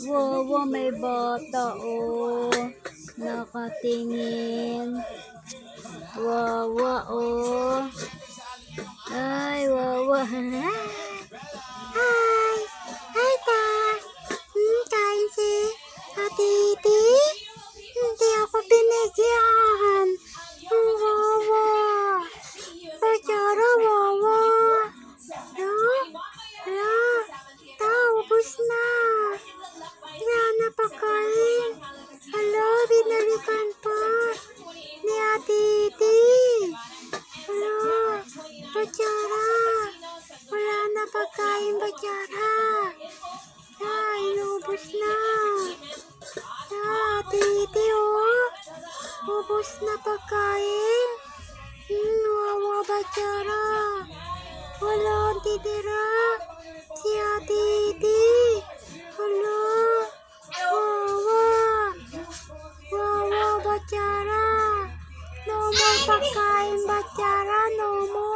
Wawa, may bata, oh. Nakatingin. Wawa, oh. Ay, wawa. Hi! Hi, ta! Kain si Titi? Hindi ako binigyan. Wawa! Bachara, wawa! Hala, ta, ubos na. Wala na pagkain. Hala, binalikan pa ni Titi. Hala, Bachara! Wala na pagkain, Bachara. Inubos na. Titi, oh. Ubos na pagkain. Wawa, Bachara. Wala ang titira. Si Titi. Hala. Wawa. Wawa, Bachara. No more pagkain, Bachara. No more.